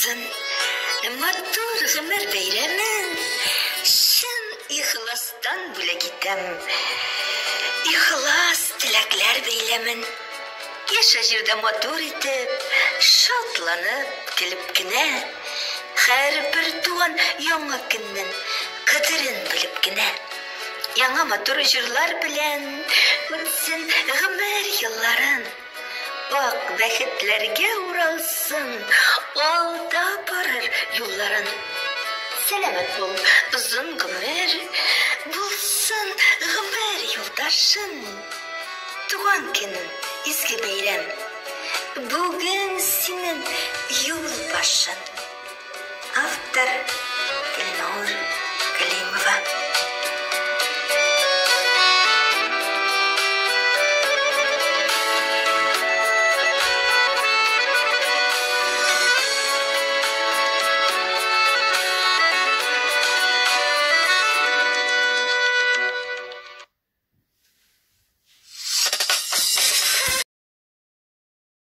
булсын. Матур гомер бәйрәмен. Шын ихластан бүләк итәм. Ихлас теләкләр бәйләмен. Яша җирдә матур итеп, шатланып, көлеп кенә. Һәрбер туган яңа көннең кадерен белеп кенә. Яңа матур җырлар белән үтсен гомер елларын. Ак бәхетләргә уралсын, алда барыр юлларын. Сәламәт бул, озын гомер, булсын гомер юлдашын. Туган көнең изге бәйрәм, бүген синең юл башын. Автор Илнур Галимова.